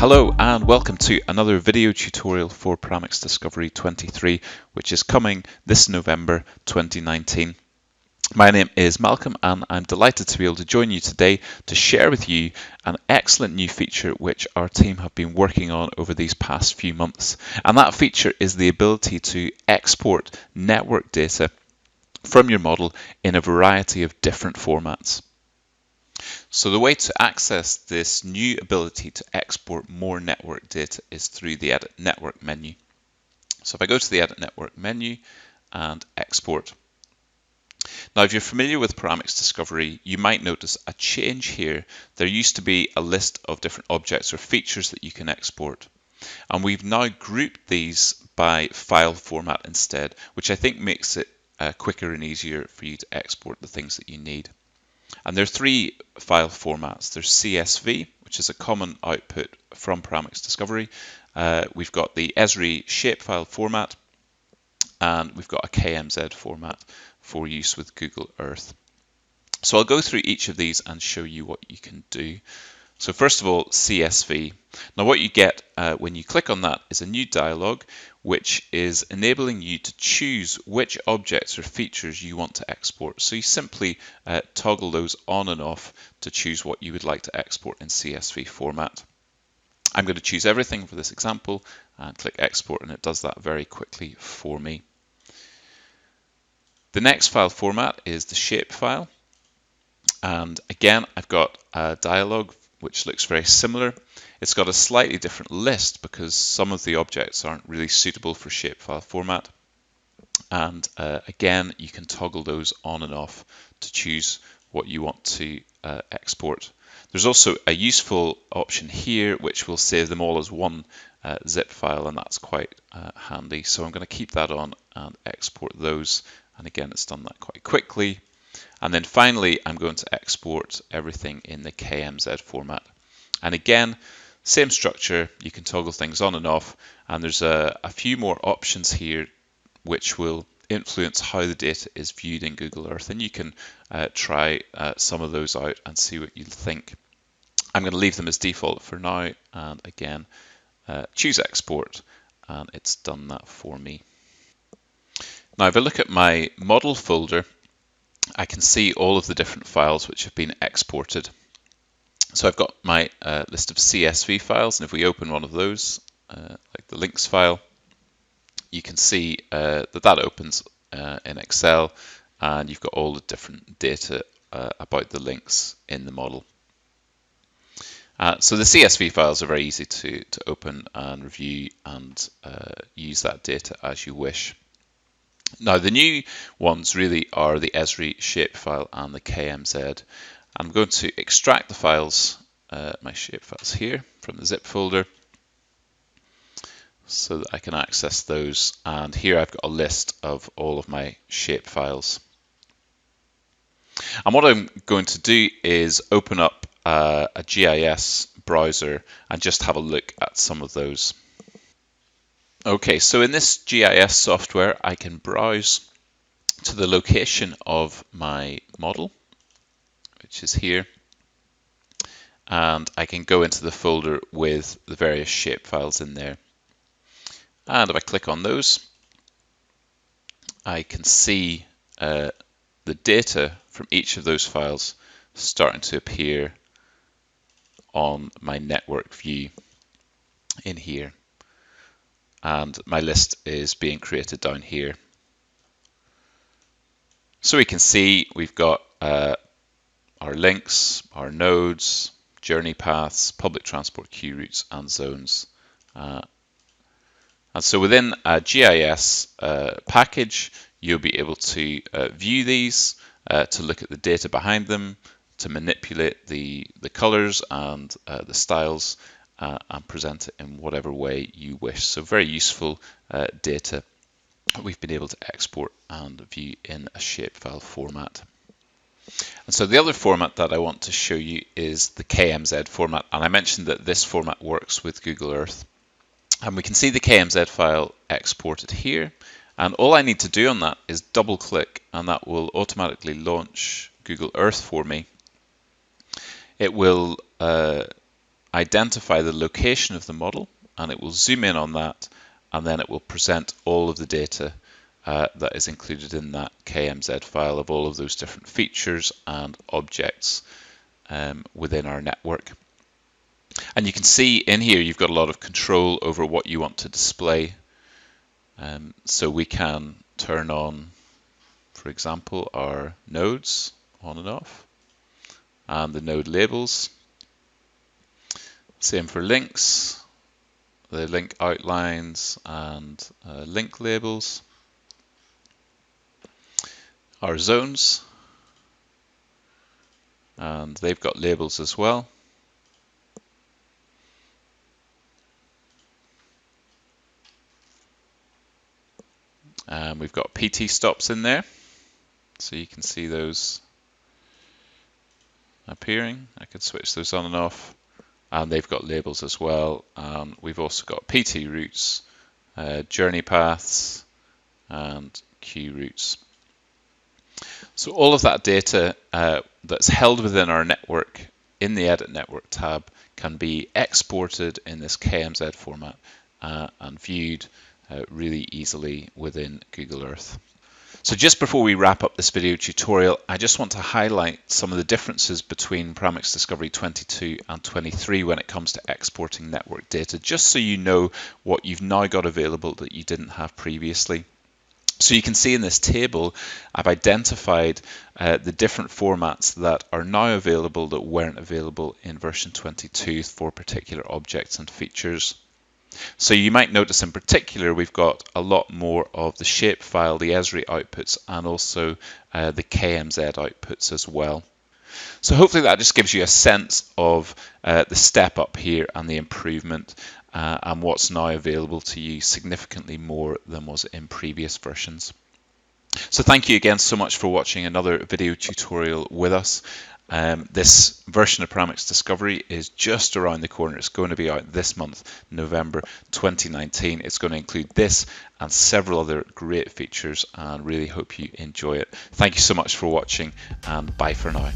Hello and welcome to another video tutorial for Paramics Discovery 23, which is coming this November 2019. My name is Malcolm and I'm delighted to be able to join you today to share with you an excellent new feature which our team have been working on over these past few months. And that feature is the ability to export network data from your model in a variety of different formats. So the way to access this new ability to export more network data is through the Edit Network menu. So if I go to the Edit Network menu and Export. Now, if you're familiar with Paramics Discovery, you might notice a change here. There used to be a list of different objects or features that you can export. And we've now grouped these by file format instead, which I think makes it quicker and easier for you to export the things that you need. And there are three file formats. There's CSV, which is a common output from Paramics Discovery. We've got the ESRI shapefile format, and we've got a KMZ format for use with Google Earth. So I'll go through each of these and show you what you can do. So first of all, CSV. Now what you get when you click on that is a new dialog which is enabling you to choose which objects or features you want to export. So you simply toggle those on and off to choose what you would like to export in CSV format. I'm going to choose everything for this example and click export, and it does that very quickly for me. The next file format is the shapefile. And again, I've got a dialog which looks very similar. It's got a slightly different list because some of the objects aren't really suitable for shapefile format. And again, you can toggle those on and off to choose what you want to export. There's also a useful option here which will save them all as one zip file, and that's quite handy. So I'm going to keep that on and export those. And again, it's done that quite quickly. And then finally, I'm going to export everything in the KMZ format. And again, same structure, you can toggle things on and off, and there's a few more options here which will influence how the data is viewed in Google Earth, and you can try some of those out and see what you think. I'm going to leave them as default for now, and again, choose export, and it's done that for me. Now if I look at my model folder, I can see all of the different files which have been exported. So I've got my list of CSV files, and if we open one of those, like the links file, you can see that opens in Excel, and you've got all the different data about the links in the model. So the CSV files are very easy to open and review and use that data as you wish. Now the new ones really are the ESRI shapefile and the KMZ. I'm going to extract the files, my shapefiles here, from the zip folder so that I can access those. And here I've got a list of all of my shapefiles. And what I'm going to do is open up a GIS browser and just have a look at some of those. Okay, so in this GIS software, I can browse to the location of my model, which is here, and I can go into the folder with the various shapefiles in there. And if I click on those, I can see the data from each of those files starting to appear on my network view in here. And my list is being created down here. So we can see we've got our links, our nodes, journey paths, public transport queue routes, and zones. And so within a GIS package, you'll be able to view these, to look at the data behind them, to manipulate the colors and the styles, and present it in whatever way you wish. So very useful data we've been able to export and view in a shapefile format. And so the other format that I want to show you is the KMZ format, and I mentioned that this format works with Google Earth. And we can see the KMZ file exported here, and all I need to do on that is double click, and that will automatically launch Google Earth for me. It will identify the location of the model, and it will zoom in on that, and then it will present all of the data that is included in that KMZ file of all of those different features and objects within our network. And you can see in here you've got a lot of control over what you want to display. So we can turn on, for example, our nodes on and off, and the node labels. Same for links, the link outlines and link labels. Our zones, and they've got labels as well. We've got PT stops in there, so you can see those appearing. I can switch those on and off, and they've got labels as well. We've also got PT routes, journey paths, and queue routes. So all of that data that's held within our network in the Edit Network tab can be exported in this KMZ format and viewed really easily within Google Earth. So just before we wrap up this video tutorial, I just want to highlight some of the differences between Paramics Discovery 22 and 23 when it comes to exporting network data, just so you know what you've now got available that you didn't have previously. So you can see in this table, I've identified the different formats that are now available that weren't available in version 22 for particular objects and features. So you might notice in particular, we've got a lot more of the shapefile, the ESRI outputs, and also the KMZ outputs as well. So hopefully that just gives you a sense of the step up here and the improvement and what's now available to you significantly more than was in previous versions. So thank you again so much for watching another video tutorial with us. This version of Paramics Discovery is just around the corner. It's going to be out this month, November 2019. It's going to include this and several other great features, and really hope you enjoy it. Thank you so much for watching, and bye for now.